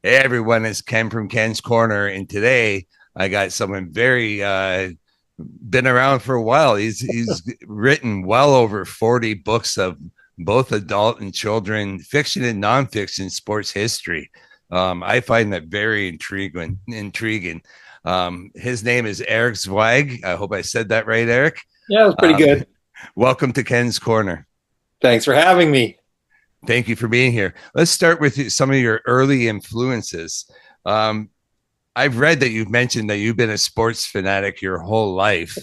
Hey everyone, it's Ken from Ken's Corner, and today I got someone very been around for a while. He's written well over 40 books of both adult and children fiction and nonfiction sports history. I find that very intriguing. His name is Eric Zweig. I hope I said that right, Eric. Yeah, it was pretty good. Welcome to Ken's Corner. Thanks for having me. Thank you for being here. Let's start with some of your early influences. Um, I've read that you've mentioned that you've been a sports fanatic your whole life.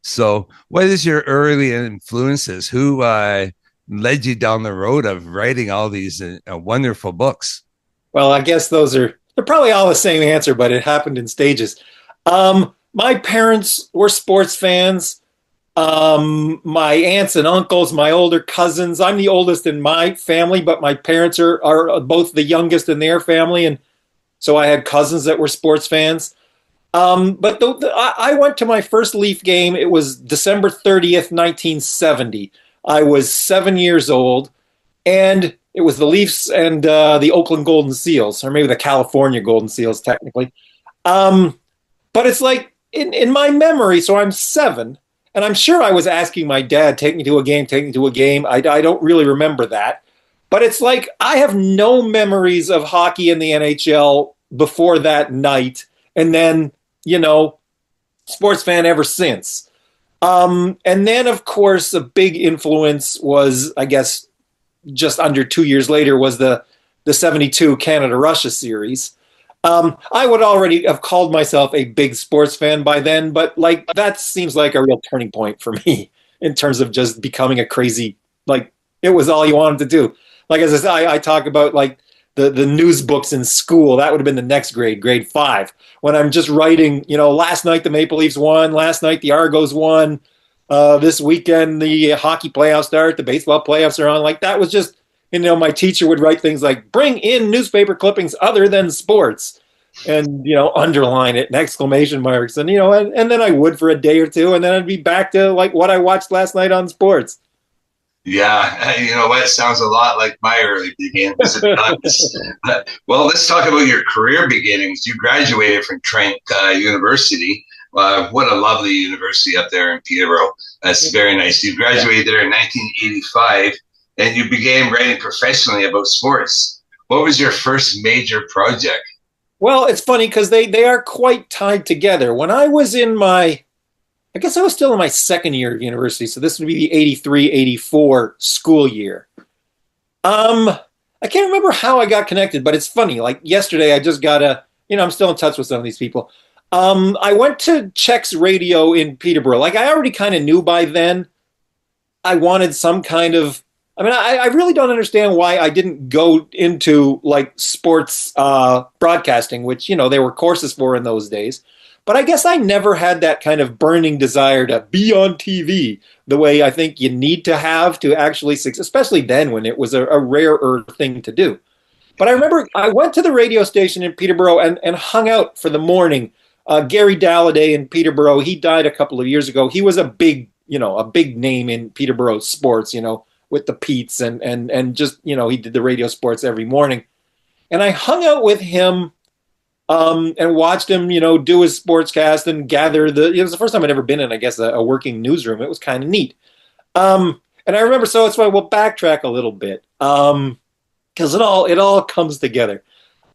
So, what is your early influences? Who led you down the road of writing all these wonderful books? Well, I guess they're probably all the same answer, but it happened in stages. My parents were sports fans. My aunts and uncles, my older cousins. I'm the oldest in my family, but my parents are both the youngest in their family, and so I had cousins that were sports fans. I went to my first Leaf game. It was December 30th, 1970. I was 7 years old, and it was the Leafs and the Oakland Golden Seals, or maybe the California Golden Seals, technically. Um, but it's like in my memory, so I'm seven, and I'm sure I was asking my dad, take me to a game, take me to a game. I don't really remember that. But it's like I have no memories of hockey in the NHL before that night. And then, sports fan ever since. And then, of course, a big influence was, I guess, just under 2 years later, was the 72 Canada-Russia series. I would already have called myself a big sports fan by then, but like that seems like a real turning point for me in terms of just becoming a crazy, like it was all you wanted to do. Like as I said, I talk about like the news books in school. That would have been the next grade, grade 5. When I'm just writing, last night the Maple Leafs won, last night the Argos won, this weekend the hockey playoffs start, the baseball playoffs are on. Like that was just, my teacher would write things like, bring in newspaper clippings other than sports and, underline it and exclamation marks. And then I would for a day or two, and then I'd be back to like what I watched last night on sports. Yeah, you know what? Sounds a lot like my early beginnings. It does. Well, let's talk about your career beginnings. You graduated from Trent University. What a lovely university up there in Peterborough. That's very nice. You graduated there in 1985, and you began writing professionally about sports. What was your first major project? Well, it's funny because they are quite tied together. When I was I guess I was still in my second year of university, so this would be the 83-84 school year. I can't remember how I got connected, but it's funny. Like yesterday, I just got I'm still in touch with some of these people. I went to Chex Radio in Peterborough. Like I already kind of knew by then I wanted some kind of, I really don't understand why I didn't go into like sports broadcasting, which, there were courses for in those days. But I guess I never had that kind of burning desire to be on TV the way I think you need to have to actually succeed, especially then when it was a rarer thing to do. But I remember I went to the radio station in Peterborough and hung out for the morning. Gary Dalladay in Peterborough, he died a couple of years ago. He was a big name in Peterborough sports, with the Peets and just, he did the radio sports every morning. And I hung out with him and watched him, do his sportscast and gather it was the first time I'd ever been in, I guess, a working newsroom. It was kind of neat. And I remember, so it's why we'll backtrack a little bit. Because it all comes together.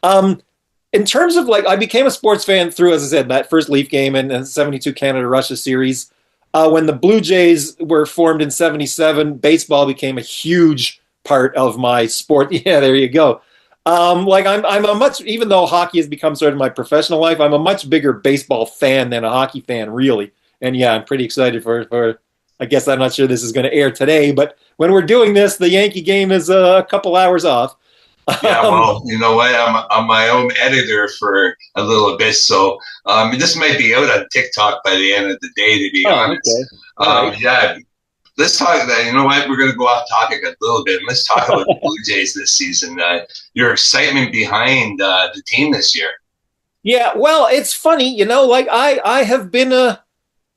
In terms of like, I became a sports fan through, as I said, that first Leaf game and the 72 Canada-Russia series. When the Blue Jays were formed in 77, baseball became a huge part of my sport. Yeah, there you go. Like I'm a much, even though hockey has become sort of my professional life, I'm a much bigger baseball fan than a hockey fan, really. And yeah, I'm pretty excited for I guess I'm not sure this is going to air today, but when we're doing this, the Yankee game is a couple hours off. Yeah, well, you know what? I'm my own editor for a little bit, so this might be out on TikTok by the end of the day, to be honest. Okay. Right. Yeah, let's talk. You know what? We're going to go off topic a little bit. Let's talk about the Blue Jays this season. Your excitement behind the team this year. Yeah, well, it's funny, like I have been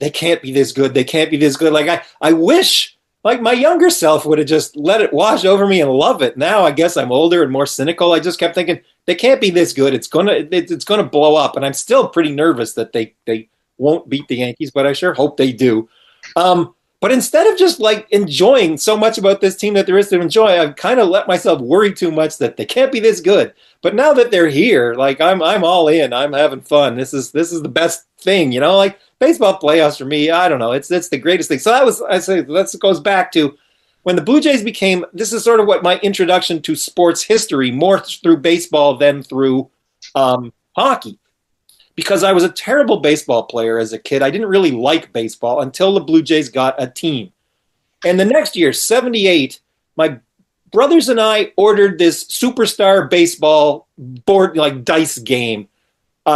they can't be this good. They can't be this good. Like I wish like my younger self would have just let it wash over me and love it. Now I guess I'm older and more cynical. I just kept thinking they can't be this good. It's gonna blow up, and I'm still pretty nervous that they won't beat the Yankees, but I sure hope they do. But instead of just like enjoying so much about this team that there is to enjoy, I've kind of let myself worry too much that they can't be this good. But now that they're here, like I'm all in. I'm having fun. This is the best thing, like baseball playoffs for me. I don't know. It's the greatest thing. So I say that goes back to when the Blue Jays became, this is sort of what my introduction to sports history, more through baseball than through hockey. Because I was a terrible baseball player as a kid. I didn't really like baseball until the Blue Jays got a team. And the next year, 78, my brothers and I ordered this superstar baseball board, like dice game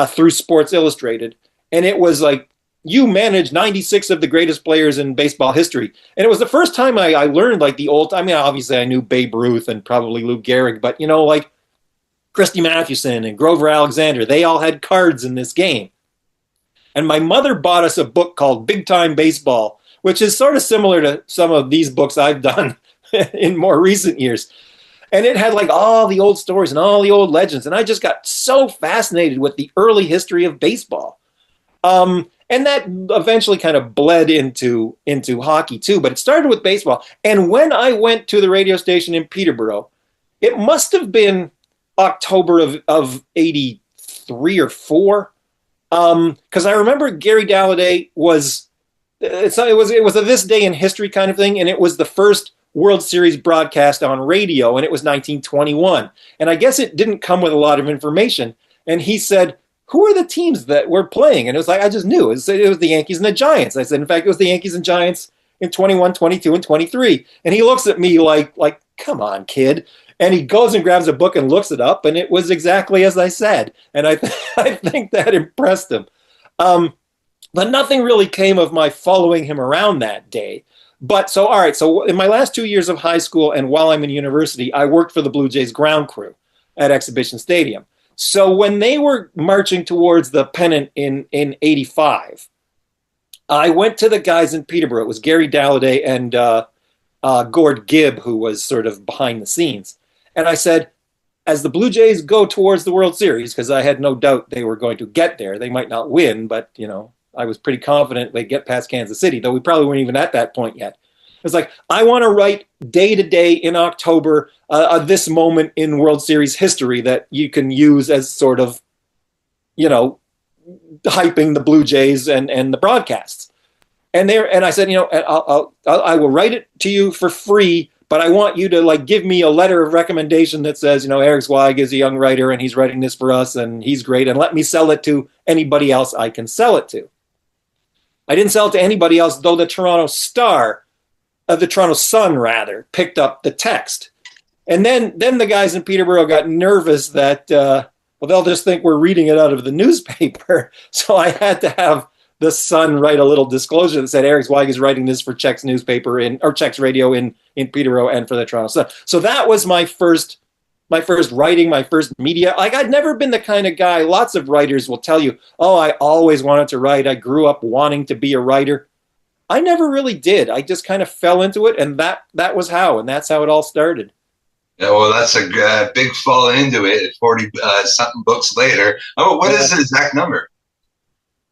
through Sports Illustrated. And it was like, you manage 96 of the greatest players in baseball history. And it was the first time I learned like the old, I mean, obviously I knew Babe Ruth and probably Lou Gehrig, but like Christy Mathewson and Grover Alexander, they all had cards in this game. And my mother bought us a book called Big Time Baseball, which is sort of similar to some of these books I've done in more recent years. And it had like all the old stories and all the old legends. And I just got so fascinated with the early history of baseball. And that eventually kind of bled into hockey too, but it started with baseball. And when I went to the radio station in Peterborough, it must have been October of 83 or 4. Because I remember Gary Dalliday was a this day in history kind of thing, and it was the first World Series broadcast on radio, and it was 1921. And I guess it didn't come with a lot of information. And he said, who are the teams that were playing? And it was like, I just knew. It was the Yankees and the Giants. I said, in fact, it was the Yankees and Giants in 21, 22, and 23. And he looks at me like, come on, kid. And he goes and grabs a book and looks it up, and it was exactly as I said. And I think that impressed him. But nothing really came of my following him around that day. But so, all right, so in my last 2 years of high school and while I'm in university, I worked for the Blue Jays ground crew at Exhibition Stadium. So when they were marching towards the pennant in 85, I went to the guys in Peterborough. It was Gary Dalliday and Gord Gibb, who was sort of behind the scenes. And I said, as the Blue Jays go towards the World Series, because I had no doubt they were going to get there. They might not win, but, I was pretty confident they'd get past Kansas City, though we probably weren't even at that point yet. It's like, I want to write day to day in October this moment in World Series history that you can use as sort of, hyping the Blue Jays and the broadcasts. And I said, I will write it to you for free, but I want you to like give me a letter of recommendation that says, Eric Zweig is a young writer and he's writing this for us and he's great, and let me sell it to anybody else I can sell it to. I didn't sell it to anybody else, though the Toronto Sun rather, picked up the text. And then the guys in Peterborough got nervous that, they'll just think we're reading it out of the newspaper. So I had to have the Sun write a little disclosure that said Eric Zweig is writing this for Czech's newspaper or Czech's radio in Peterborough and for the Toronto Sun. So that was my first writing, my first media. Like, I'd never been the kind of guy, lots of writers will tell you, I always wanted to write. I grew up wanting to be a writer. I never really did. I just kind of fell into it, and that was how, and that's how it all started. Yeah, well, that's a big fall into it. 40 something books later. What is the exact number?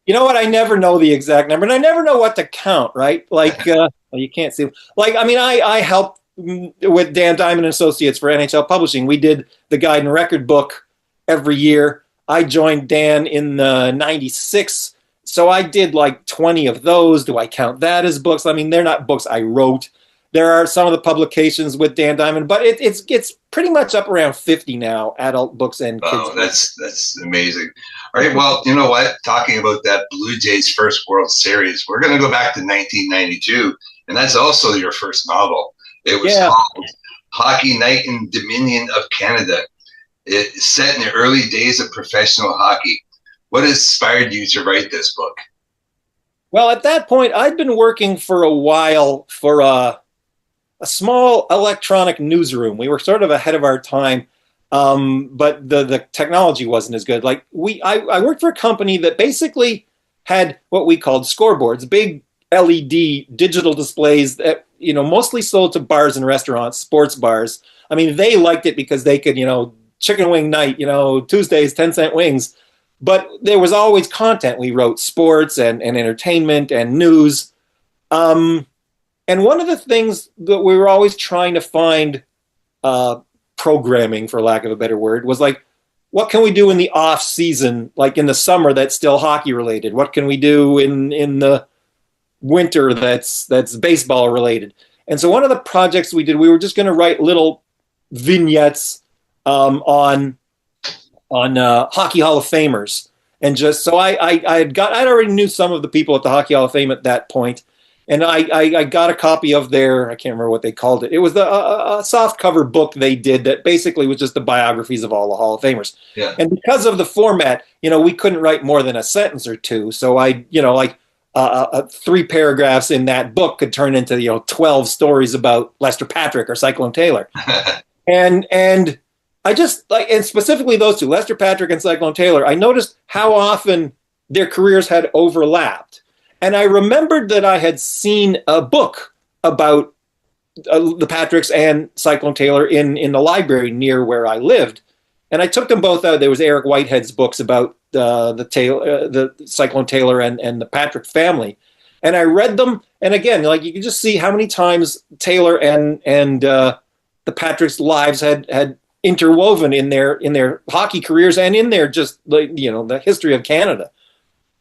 You know what? I never know the exact number, and I never know what to count. Right? Like, you can't see. Like, I mean, I helped with Dan Diamond and Associates for NHL Publishing. We did the guide and record book every year. I joined Dan in 96. So I did like 20 of those. Do I count that as books? I mean, they're not books I wrote. There are some of the publications with Dan Diamond, but it's pretty much up around 50 now, adult books and kids. Oh, that's amazing. All right, well, you know what? Talking about that Blue Jays first World Series, we're going to go back to 1992, and that's also your first novel. It was called Hockey Night in Dominion of Canada. It's set in the early days of professional hockey. What inspired you to write this book? Well, at that point, I'd been working for a while for a small electronic newsroom. We were sort of ahead of our time, but the technology wasn't as good. Like I worked for a company that basically had what we called scoreboards, big LED digital displays that mostly sold to bars and restaurants, sports bars. I mean, they liked it because they could chicken wing night, Tuesdays, 10-cent wings. But there was always content. We wrote sports and entertainment and news. And one of the things that we were always trying to find programming, for lack of a better word, was like, what can we do in the off season, like in the summer, that's still hockey related? What can we do in the winter that's baseball related? And so one of the projects we did, we were just going to write little vignettes on Hockey Hall of Famers, and just so I already knew some of the people at the Hockey Hall of Fame at that point, and I got a copy of their, I can't remember what they called it. It was a soft cover book they did that basically was just the biographies of all the Hall of Famers. Yeah. And because of the format, we couldn't write more than a sentence or two. So I, 3 paragraphs in that book could turn into 12 stories about Lester Patrick or Cyclone Taylor. and I just and specifically those two, Lester Patrick and Cyclone Taylor, I noticed how often their careers had overlapped. And I remembered that I had seen a book about the Patricks and Cyclone Taylor in the library near where I lived. And I took them both out. There was Eric Whitehead's books about the Cyclone Taylor and the Patrick family. And I read them. And again, you can just see how many times Taylor and the Patricks' lives had interwoven in their hockey careers and in their just the history of Canada.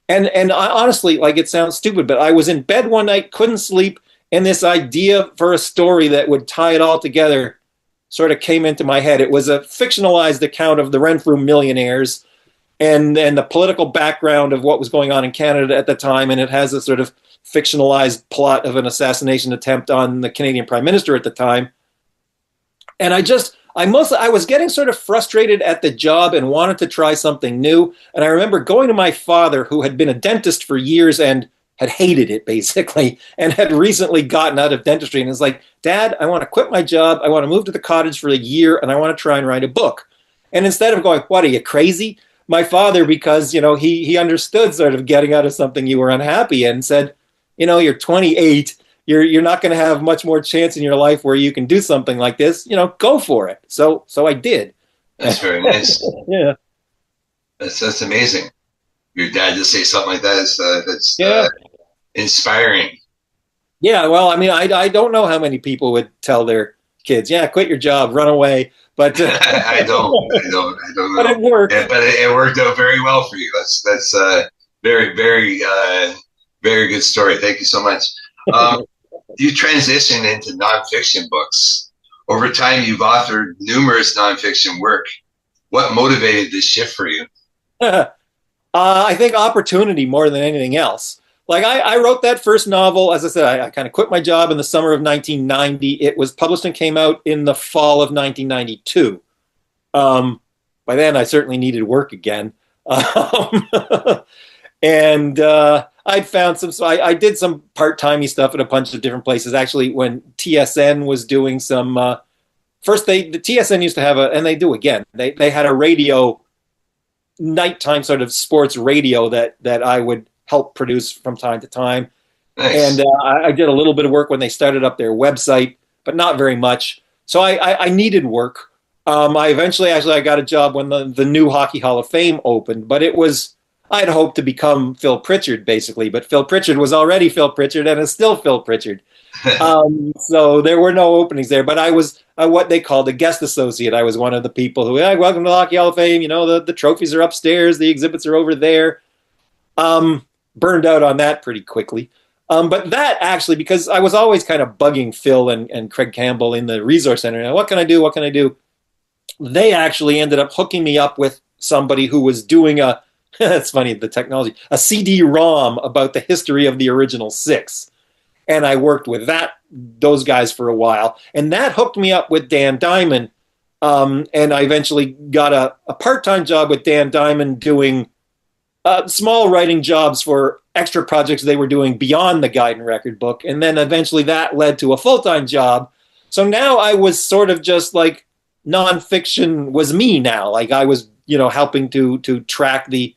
And I, honestly, it sounds stupid, but I was in bed one night, couldn't sleep, and this idea for a story that would tie it all together sort of came into my head. It was a fictionalized account of the Renfrew millionaires and the political background of what was going on in Canada at the time, and it has a sort of fictionalized plot of an assassination attempt on the Canadian Prime Minister at the time. And I was getting sort of frustrated at the job and wanted to try something new. And I remember going to my father, who had been a dentist for years and had hated it, basically, and had recently gotten out of dentistry. And was like, Dad, I want to quit my job. I want to move to the cottage for a year, and I want to try and write a book. And instead of going, what, are you crazy? My father, because, he understood sort of getting out of something you were unhappy in, said, you're 28. You're not going to have much more chance in your life where you can do something like this. Go for it. So I did. That's very nice. Yeah. That's amazing. Your dad to say something like that that's inspiring. Yeah. Well, I mean, I don't know how many people would tell their kids, quit your job, run away. But I don't know. But it worked. Yeah, but it worked out very well for you. That's very, very, very good story. Thank you so much. You transitioned into nonfiction books. Over time, you've authored numerous nonfiction work. What motivated this shift for you? I think opportunity more than anything else. I wrote that first novel, as I said, I kind of quit my job in the summer of 1990. It was published and came out in the fall of 1992. By then, I certainly needed work again. And I'd found I did some part-timey stuff at a bunch of different places. Actually, when TSN was doing some, first the TSN used to have and they do again, they had a radio, nighttime sort of sports radio that I would help produce from time to time. Nice. And I did a little bit of work when they started up their website, but not very much. So I needed work. I eventually, I got a job when the new Hockey Hall of Fame opened, but I'd hoped to become Phil Pritchard, basically, but Phil Pritchard was already Phil Pritchard and is still Phil Pritchard. So there were no openings there, but I was what they called a guest associate. I was one of the people who, welcome to the Hockey Hall of Fame. The trophies are upstairs. The exhibits are over there. Burned out on that pretty quickly. But that actually, because I was always kind of bugging Phil and Craig Campbell in the Resource Center. Now, what can I do? What can I do? They actually ended up hooking me up with somebody who was doing it's funny, the technology, a CD-ROM about the history of the original 6. And I worked with those guys for a while. And that hooked me up with Dan Diamond. And I eventually got a part-time job with Dan Diamond doing small writing jobs for extra projects they were doing beyond the Guide and Record book. And then eventually that led to a full-time job. So now I was sort of just nonfiction was me now. I was, helping to track the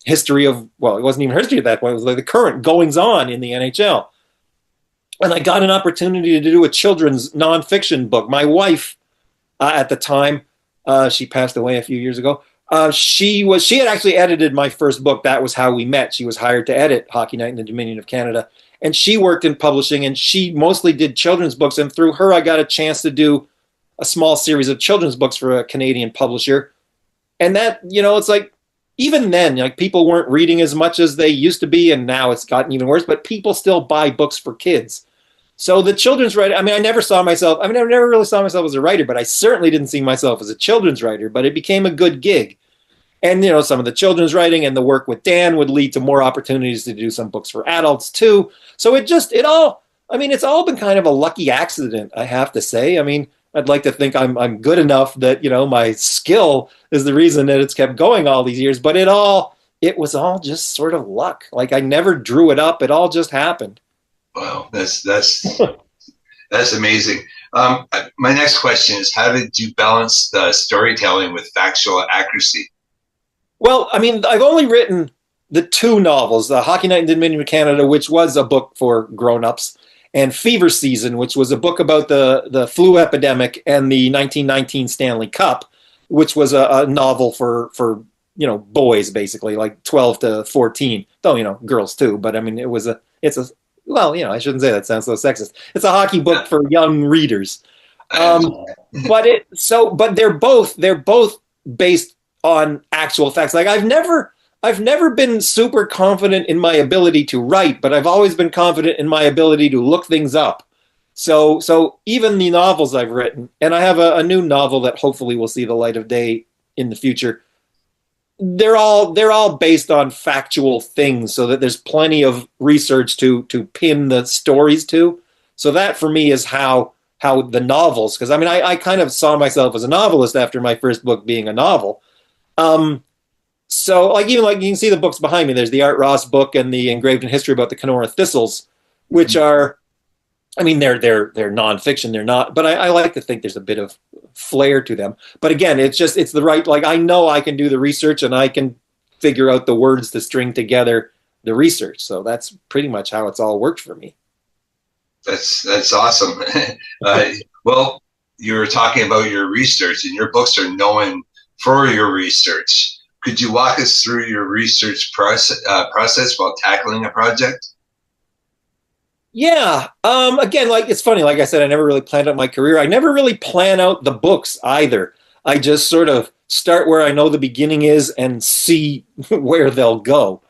history of, well, it wasn't even history at that point. It was the current goings on in the NHL. And I got an opportunity to do a children's nonfiction book. My wife at the time She passed away a few years ago. She had actually edited my first book. That was how we met. She was hired to edit Hockey Night in the Dominion of Canada, and she worked in publishing, and she mostly did children's books. And through her, I got a chance to do a small series of children's books for a Canadian publisher. And that, it's like, even then, like, people weren't reading as much as they used to be, and now it's gotten even worse, but people still buy books for kids. So the children's writer, I mean, I never really saw myself as a writer, but I certainly didn't see myself as a children's writer, but it became a good gig. And, some of the children's writing and the work with Dan would lead to more opportunities to do some books for adults too. So it's all been kind of a lucky accident, I have to say. I mean, I'd like to think I'm good enough that, my skill is the reason that it's kept going all these years, but it was all just sort of luck. Like, I never drew it up. It all just happened. Wow. That's amazing. My next question is, how did you balance the storytelling with factual accuracy? Well, I mean, I've only written the two novels, the Hockey Night in the Dominion of Canada, which was a book for grown-ups, and Fever Season, which was a book about the flu epidemic and the 1919 Stanley Cup, which was a novel for boys, basically, like 12 to 14, though, girls too. But I mean, I shouldn't say that, sounds so sexist. It's a hockey book for young readers. But they're both based on actual facts. Like, I've never been super confident in my ability to write, but I've always been confident in my ability to look things up. So even the novels I've written, and I have a new novel that hopefully will see the light of day in the future, they're all based on factual things, so that there's plenty of research to pin the stories to. So that for me is how the novels, because I mean, I kind of saw myself as a novelist after my first book being a novel. So even you can see the books behind me. There's the Art Ross book and the Engraved in History about the Kenora Thistles, which are, I mean, they're nonfiction. They're not, but I like to think there's a bit of flair to them. But again, it's the right, like, I know I can do the research and I can figure out the words to string together the research. So that's pretty much how it's all worked for me. That's awesome. Well, you were talking about your research, and your books are known for your research. Could you walk us through your research process while tackling a project? Yeah. Again, like, it's funny. Like I said, I never really planned out my career. I never really plan out the books either. I just sort of start where I know the beginning is and see where they'll go.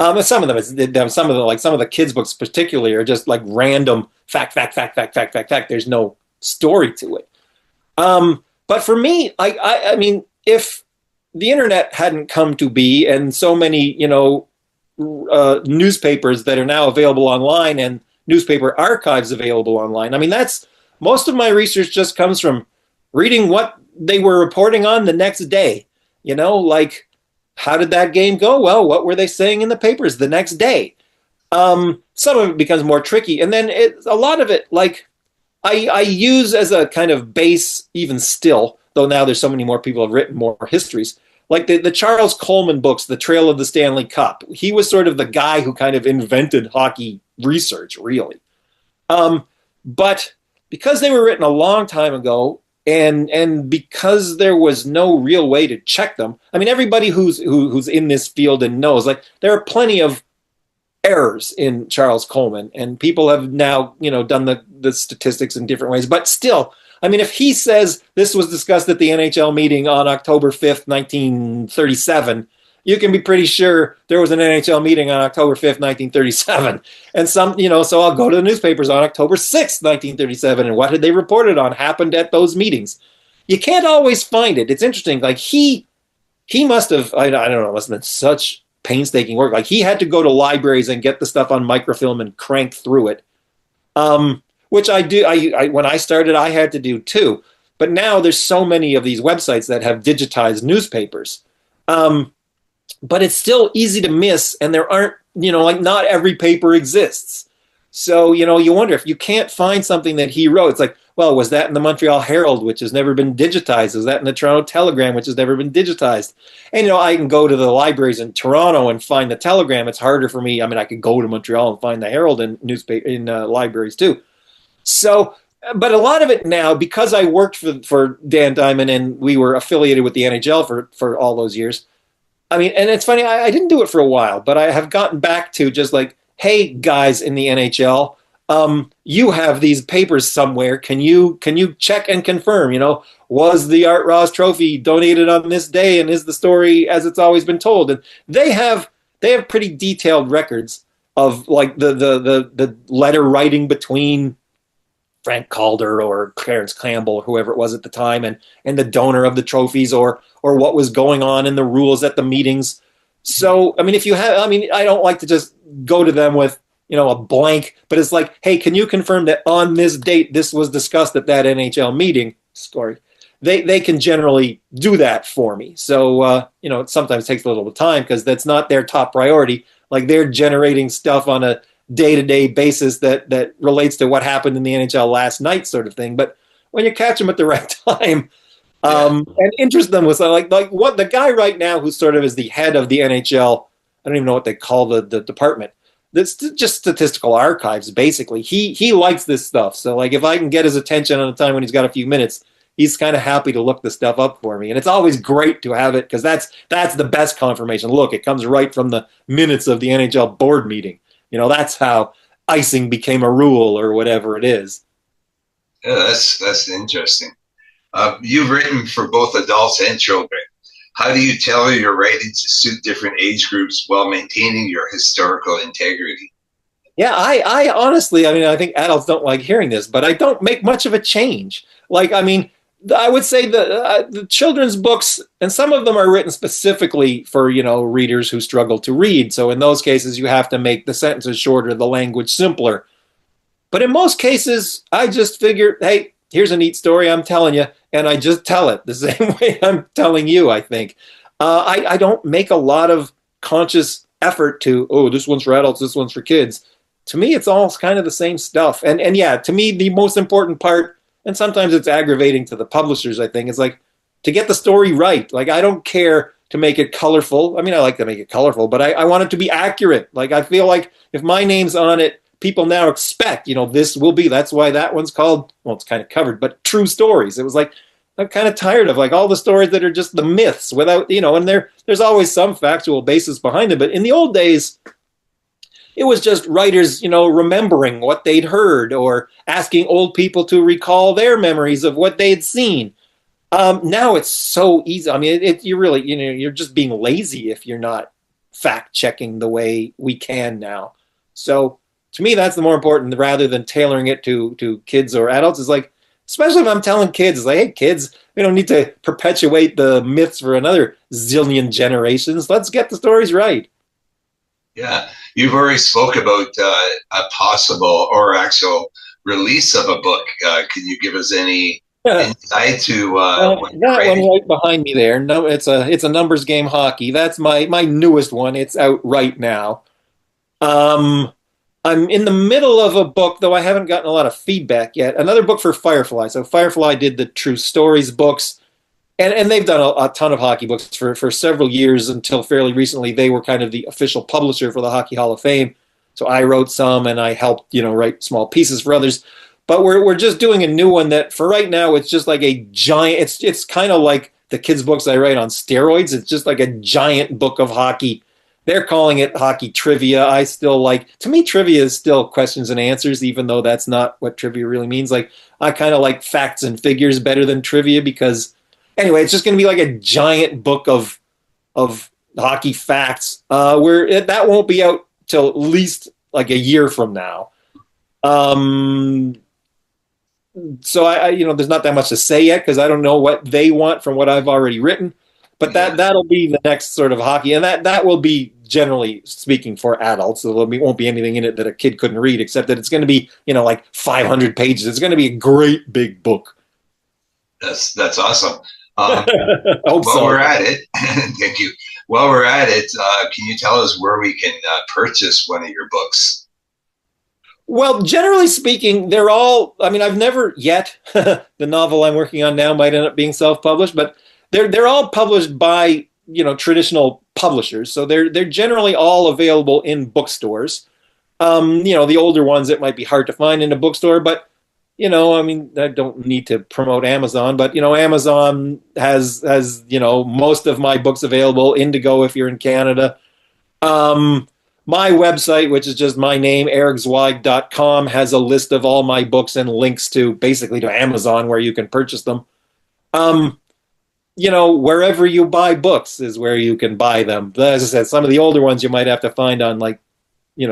Some of the kids' books particularly are just like random fact. There's no story to it. But for me, I mean, if the internet hadn't come to be, and so many, newspapers that are now available online and newspaper archives available online. I mean, that's most of my research just comes from reading what they were reporting on the next day. Like, how did that game go? Well, what were they saying in the papers the next day? Some of it becomes more tricky. And then a lot of it, like, I use as a kind of base, even still, though now there's so many more people have written more histories, like the Charles Coleman books, The Trail of the Stanley Cup. He was sort of the guy who kind of invented hockey research, really. But because they were written a long time ago, and because there was no real way to check them, I mean, everybody who's in this field and knows, like, there are plenty of errors in Charles Coleman, and people have now, done the statistics in different ways. But still, I mean, if he says this was discussed at the NHL meeting on October 5th, 1937, you can be pretty sure there was an NHL meeting on October 5th, 1937. And so I'll go to the newspapers on October 6th, 1937, and what had they reported on happened at those meetings. You can't always find it. It's interesting. Like, he must have, I don't know, it must have been such painstaking work. Like, he had to go to libraries and get the stuff on microfilm and crank through it. Which I do. When I started, I had to do too. But now there's so many of these websites that have digitized newspapers. But it's still easy to miss, and there aren't, like, not every paper exists. So, you wonder if you can't find something that he wrote. It's like, well, was that in the Montreal Herald, which has never been digitized? Was that in the Toronto Telegram, which has never been digitized? And, I can go to the libraries in Toronto and find the Telegram. It's harder for me. I mean, I could go to Montreal and find the Herald in libraries too. So But a lot of it now, because I worked for Dan Diamond and we were affiliated with the NHL for all those years. I mean, and it's funny, I didn't do it for a while, but I have gotten back to just like, hey, guys in the NHL, you have these papers somewhere. Can you check and confirm? Was the Art Ross Trophy donated on this day, and is the story as it's always been told? And they have pretty detailed records of like the letter writing between Frank Calder or Clarence Campbell or whoever it was at the time, and the donor of the trophies, or what was going on in the rules at the meetings. So, I mean, I don't like to just go to them with, a blank, but it's like, hey, can you confirm that on this date, this was discussed at that NHL meeting? Story. They can generally do that for me. So, it sometimes takes a little bit of time because that's not their top priority. Like they're generating stuff on a day-to-day basis that relates to what happened in the NHL last night sort of thing. But when you catch them at the right time, and interest them with like what the guy right now who sort of is the head of the NHL, I don't even know what they call the department. That's just statistical archives, basically. He likes this stuff. So like if I can get his attention on a time when he's got a few minutes, he's kind of happy to look the stuff up for me. And it's always great to have it because that's the best confirmation. Look, it comes right from the minutes of the NHL board meeting. That's how icing became a rule or whatever it is. Yeah, that's interesting. You've written for both adults and children. How do you tailor your writing to suit different age groups while maintaining your historical integrity? Yeah, I honestly, I think adults don't like hearing this, but I don't make much of a change. Like, I would say the children's books, and some of them are written specifically for, readers who struggle to read. So in those cases, you have to make the sentences shorter, the language simpler. But in most cases, I just figure, hey, here's a neat story I'm telling you, and I just tell it the same way I'm telling you, I think. I don't make a lot of conscious effort to, oh, this one's for adults, this one's for kids. To me, it's all kind of the same stuff. And yeah, to me, the most important part, and sometimes it's aggravating to the publishers, I think, is like to get the story right. Like, I don't care to make it colorful. I like to make it colorful, but I want it to be accurate. Like, I feel like if my name's on it, people now expect, this will be, that's why that one's called, well, it's kind of covered, but True Stories. It was like, I'm kind of tired of like all the stories that are just the myths without, and there's always some factual basis behind it. But in the old days, it was just writers, remembering what they'd heard or asking old people to recall their memories of what they'd seen. Now it's so easy. You really, you're just being lazy if you're not fact checking the way we can now. So to me, that's the more important rather than tailoring it to kids or adults. It's like, especially if I'm telling kids, it's like, hey, kids, we don't need to perpetuate the myths for another zillion generations. Let's get the stories right. Yeah, you've already spoke about a possible or actual release of a book. Can you give us any insight to that one right behind me there? No, it's a numbers game, hockey. That's my newest one. It's out right now. I'm in the middle of a book, though I haven't gotten a lot of feedback yet. Another book for Firefly. So Firefly did the True Stories books, and they've done a ton of hockey books for several years until fairly recently. They were kind of the official publisher for the Hockey Hall of Fame. So I wrote some, and I helped, write small pieces for others. But we're just doing a new one that for right now, it's just like a giant, it's kind of like the kids' books I write on steroids. It's just like a giant book of hockey. They're calling it hockey trivia. I still to me, trivia is still questions and answers, even though that's not what trivia really means. Like, I kind of like facts and figures better than trivia because, anyway, it's just going to be like a giant book of hockey facts. That won't be out till at least like a year from now. So I there's not that much to say yet because I don't know what they want from what I've already written. But that'll be the next sort of hockey, and that will be, generally speaking, for adults. There won't be anything in it that a kid couldn't read, except that it's going to be, like 500 pages. It's going to be a great big book. That's awesome. We're at it, thank you. While we're at it, can you tell us where we can purchase one of your books? Well, generally speaking, they're all. I've never yet. The novel I'm working on now might end up being self-published, but they're all published by traditional publishers, so they're generally all available in bookstores. The older ones it might be hard to find in a bookstore, but I mean, I don't need to promote Amazon, but Amazon has most of my books available. Indigo, if you're in Canada. My website, which is just my name, ericzweig.com, has a list of all my books and links to basically to Amazon where you can purchase them. Wherever you buy books is where you can buy them. As I said, some of the older ones you might have to find on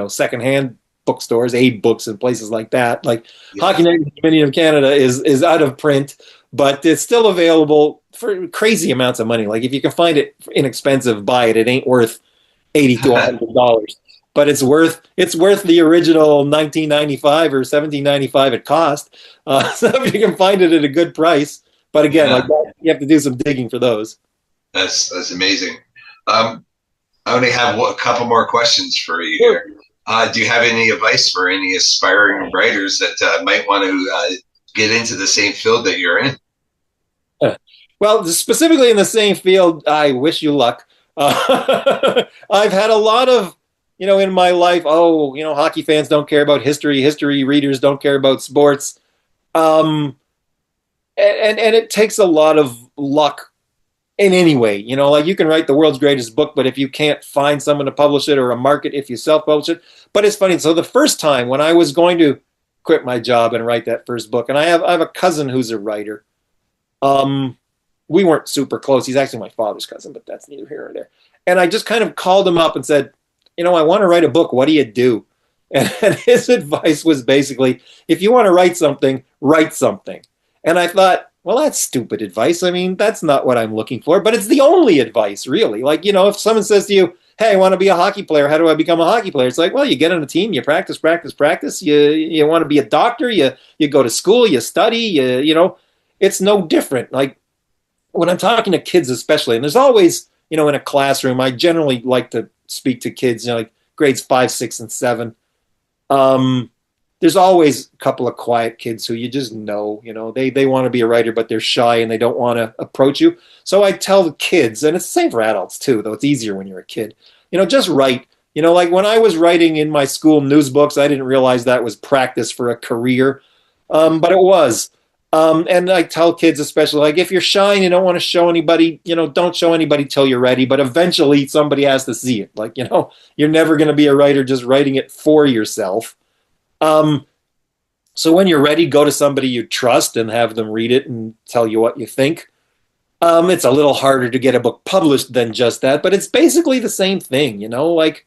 secondhand bookstores, Aid Books and places like that. Like Hockey Night in the Dominion of Canada is out of print, but it's still available for crazy amounts of money. Like if you can find it inexpensive, buy it. It ain't worth $80 to $100, but it's worth the original $19.95 or $17.95 it cost. So if you can find it at a good price, but again, like that, you have to do some digging for those. That's amazing. I only have a couple more questions for you here. Do you have any advice for any aspiring writers that might want to get into the same field that you're in? Well, specifically in the same field, I wish you luck. I've had a lot of, in my life, hockey fans don't care about history. History readers don't care about sports. And it takes a lot of luck in any way. Like you can write the world's greatest book, but if you can't find someone to publish it or a market, if you self-publish it. But it's funny. So the first time when I was going to quit my job and write that first book, and I have a cousin who's a writer. We weren't super close. He's actually my father's cousin, but that's neither here nor there. And I just kind of called him up and said, I want to write a book. What do you do? And his advice was basically, if you want to write something, write something. And I thought, well, that's stupid advice. I mean, that's not what I'm looking for, but it's the only advice, really. Like, if someone says to you, hey, I want to be a hockey player. How do I become a hockey player? It's like, well, you get on a team, you practice. You want to be a doctor, you go to school, you study, it's no different. Like when I'm talking to kids, especially, and there's always, in a classroom, I generally like to speak to kids, like grades 5, 6, and 7. There's always a couple of quiet kids who you just know, they want to be a writer, but they're shy and they don't want to approach you. So I tell the kids, and it's the same for adults too, though it's easier when you're a kid, just write. Like when I was writing in my school news books, I didn't realize that was practice for a career, but it was. And I tell kids especially, like if you're shy and you don't want to show anybody, don't show anybody till you're ready, but eventually somebody has to see it. Like, you're never going to be a writer just writing it for yourself. So when you're ready, go to somebody you trust and have them read it and tell you what you think. It's a little harder to get a book published than just that, but it's basically the same thing, like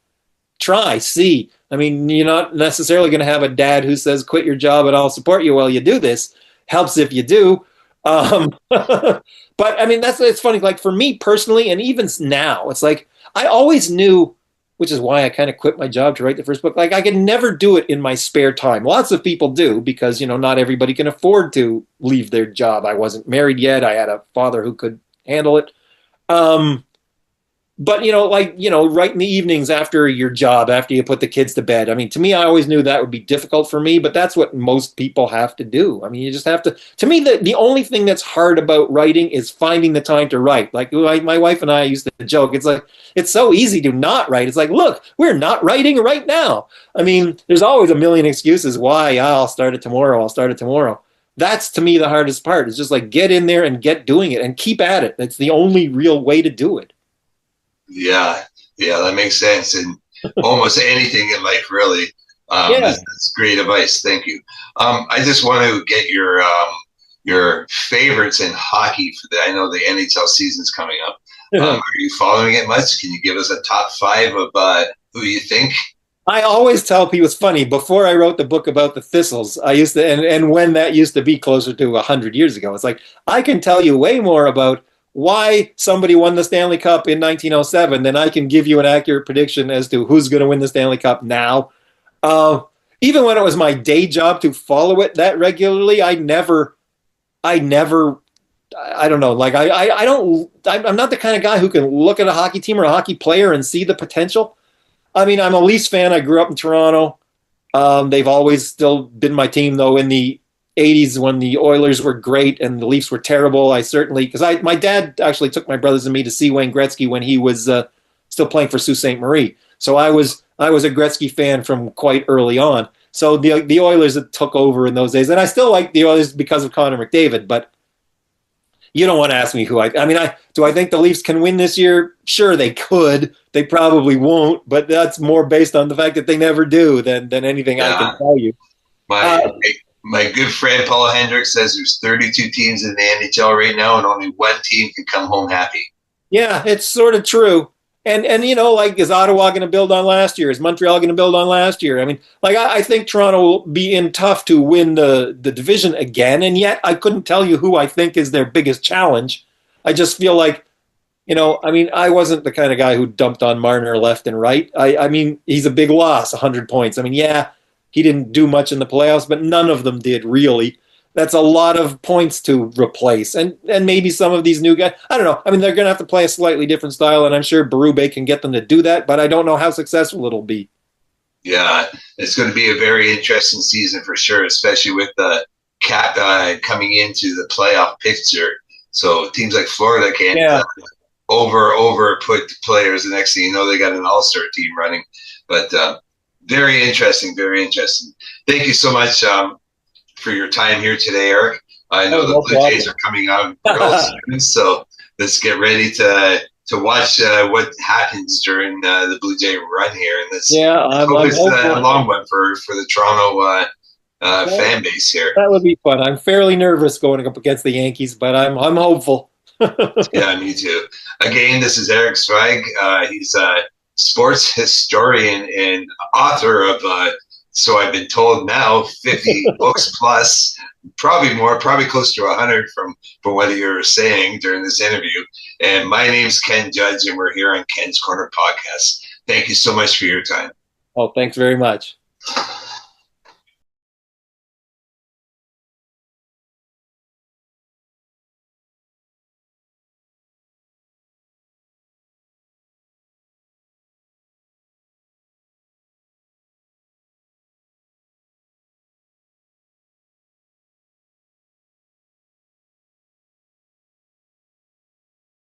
try, see. I mean, you're not necessarily going to have a dad who says, quit your job and I'll support you while you do this. Helps if you do. But I mean, it's funny. Like for me personally, and even now, it's like, I always knew, which is why I kind of quit my job to write the first book. Like I could never do it in my spare time. Lots of people do because, not everybody can afford to leave their job. I wasn't married yet. I had a father who could handle it. But, right in the evenings after your job, after you put the kids to bed. I mean, to me, I always knew that would be difficult for me, but that's what most people have to do. I mean, you just have to me, the only thing that's hard about writing is finding the time to write. Like my wife and I used to joke. It's like, it's so easy to not write. It's like, look, we're not writing right now. I mean, there's always a million excuses why I'll start it tomorrow. That's to me the hardest part. It's just like get in there and get doing it and keep at it. That's the only real way to do it. Yeah, that makes sense. And almost anything in life, really. That's great advice. Thank you. I just want to get your favorites in hockey. I know the NHL season's coming up. Are you following it much? Can you give us a top 5 of who you think? I always tell people, it's funny, before I wrote the book about the Thistles, I used to, and when that used to be closer to 100 years ago, it's like, I can tell you way more about why somebody won the Stanley Cup in 1907 than I can give you an accurate prediction as to who's going to win the Stanley Cup now. Even when it was my day job to follow it that regularly, I never, I don't know, like I'm not the kind of guy who can look at a hockey team or a hockey player and see the potential. I mean, I'm a Leafs fan. I grew up in Toronto. They've always still been my team, though, in the 80s when the Oilers were great and the Leafs were terrible. I certainly, because my dad actually took my brothers and me to see Wayne Gretzky when he was still playing for Sault Ste. Marie. So I was a Gretzky fan from quite early on. So the Oilers that took over in those days, and I still like the Oilers because of Connor McDavid, but you don't want to ask me who I mean, do I think the Leafs can win this year? Sure, they could. They probably won't, but that's more based on the fact that they never do than anything I can tell you. My good friend Paul Hendrick says there's 32 teams in the NHL right now, and only one team can come home happy. Yeah, it's sort of true. And like, is Ottawa going to build on last year? Is Montreal going to build on last year? I mean, like, I think Toronto will be in tough to win the division again, and yet I couldn't tell you who I think is their biggest challenge. I just feel like, I mean, I wasn't the kind of guy who dumped on Marner left and right. I mean, he's a big loss, 100 points. I mean, yeah, he didn't do much in the playoffs, but none of them did, really. That's a lot of points to replace. And maybe some of these new guys, I don't know. I mean, they're going to have to play a slightly different style, and I'm sure Berube can get them to do that, but I don't know how successful it'll be. Yeah, it's going to be a very interesting season for sure, especially with the cap coming into the playoff picture. So teams like Florida can't over put players. The next thing you know, they got an all-star team running. But very interesting, very interesting. Thank you so much for your time here today, Eric. I know the Blue Jays are coming out real soon, so let's get ready to watch what happens during the Blue Jay run here. And this, I hope it's a long one for the Toronto fan base here. That would be fun. I'm fairly nervous going up against the Yankees, but I'm hopeful. Yeah, me too. Again, this is Eric Zweig. He's a sports historian and author of so I've been told now 50 books plus, probably more, probably close to 100 from what you were saying during this interview. And my name's Ken Judge, and we're here on Ken's Corner Podcast. Thank you so much for your time. Oh, thanks very much.